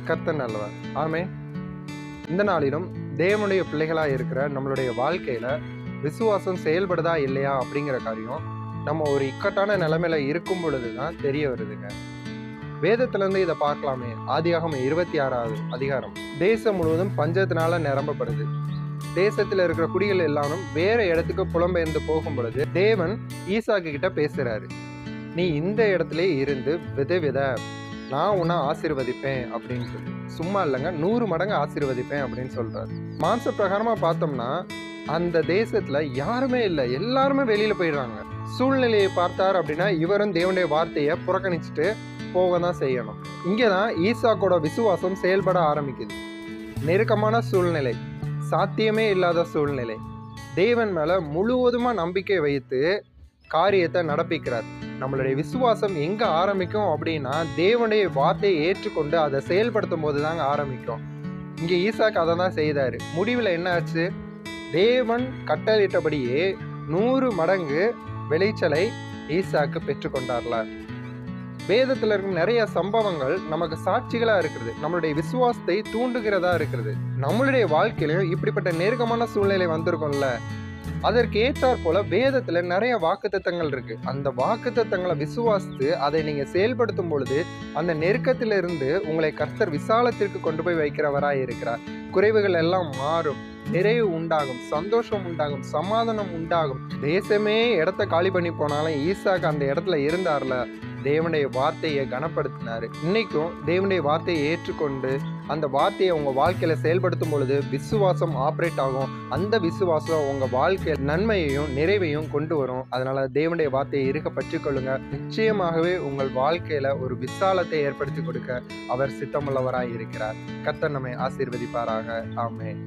கர்த்தர் நல்லவர். ஆமென். இந்த நாளிலும் தேவனுடைய பிள்ளைகளாக இருக்கிற நம்மளுடைய வாழ்க்கையில விசுவாசம் செயல்படுதா இல்லையா அப்படிங்கிற காரியம் நம்ம ஒரு இக்கட்டான நிலைமையில இருக்கும் பொழுது தான் தெரிய வருதுங்க. வேதத்திலிருந்து இதை பார்க்கலாமே. ஆதியாகமம் 26வது அதிகாரம். தேசம் முழுவதும் பஞ்சத்தினால நிரம்பப்படுது. தேசத்துல இருக்கிற குடிகள் எல்லாரும் வேற இடத்துக்கு புலம்பெயர்ந்து போகும் பொழுது தேவன் ஈசாக்கு கிட்ட பேசுறாரு. நீ இந்த இடத்துல இருந்து வித நான் உன்னை ஆசீர்வதிப்பேன் அப்படின்னு சொல்லி. சும்மா இல்லைங்க, 100 மடங்கு ஆசீர்வதிப்பேன் அப்படின்னு சொல்றாரு. மாம்ச பிரகாரமா பார்த்தோம்னா அந்த தேசத்துல யாருமே இல்லை, எல்லாருமே வெளியில போயிடுறாங்க. சூழ்நிலையை பார்த்தார் அப்படின்னா இவரும் தேவனுடைய வார்த்தையை புறக்கணிச்சுட்டு போக தான் செய்யணும். இங்கதான் ஈசாக்கோட விசுவாசம் செயல்பட ஆரம்பிக்குது. நெருக்கமான சூழ்நிலை, சாத்தியமே இல்லாத சூழ்நிலை, தேவன் மேல முழுவதுமா நம்பிக்கை வைத்து காரியத்தை நடப்பிக்கிறார். நம்மளுடைய விசுவாசம் எங்க ஆரம்பிக்கும் அப்படின்னா தேவனுடைய வார்த்தையை ஏற்றுக்கொண்டு அதை செயல்படுத்தும் போது தாங்க ஆரம்பிக்கும். இங்க ஈசாக்கு அதை தான் செய்தாரு. முடிவில் என்ன ஆச்சு? தேவன் கட்டளிட்டபடியே 100 மடங்கு விளைச்சலை ஈசாக்கு பெற்றுக்கொண்டார்ல. வேதத்துல இருக்க நிறைய சம்பவங்கள் நமக்கு சாட்சிகளா இருக்கிறது, நம்மளுடைய விசுவாசத்தை தூண்டுகிறதா இருக்கிறது. நம்மளுடைய வாழ்க்கையிலும் இப்படிப்பட்ட நெருக்கமான சூழ்நிலை வந்திருக்கும்ல, அதற்கு ஏற்றாற் போல வேதத்துல நிறைய வாக்குத்தத்தங்கள் இருக்கு. அந்த வாக்குத்தத்தங்களை விசுவாசித்து அதை நீங்க செயல்படுத்தும் பொழுது அந்த நெருக்கத்திலிருந்து உங்களை கர்த்தர் விசாலத்திற்கு கொண்டு போய் வைக்கிறவராய் இருக்கிறார். குறைவுகள் எல்லாம் மாறும், நிறைவு உண்டாகும், சந்தோஷம் உண்டாகும், சமாதானம் உண்டாகும். தேசமே இடத்த காலி பண்ணி போனாலும் ஈசாக்கு அந்த இடத்துல இருந்தார்ல, தேவனுடைய வார்த்தையை கனப்படுத்தினாரு. இன்னைக்கும் தேவனுடைய வார்த்தையை ஏற்றுக்கொண்டு அந்த வார்த்தையை உங்க வாழ்க்கையில செயல்படுத்தும் பொழுது விசுவாசம் ஆப்ரேட் ஆகும். அந்த விசுவாசம் உங்க வாழ்க்கையில் நன்மையையும் நிறைவையும் கொண்டு வரும். அதனால தேவனுடைய வார்த்தையை இருக்க பற்றிக்கொள்ளுங்க. நிச்சயமாகவே உங்கள் வாழ்க்கையில ஒரு விசாலத்தை ஏற்படுத்தி கொடுக்க அவர் சித்தமுள்ளவராய் இருக்கிறார். கர்த்தர் நம்மை ஆசீர்வதிப்பாராக. ஆமென்.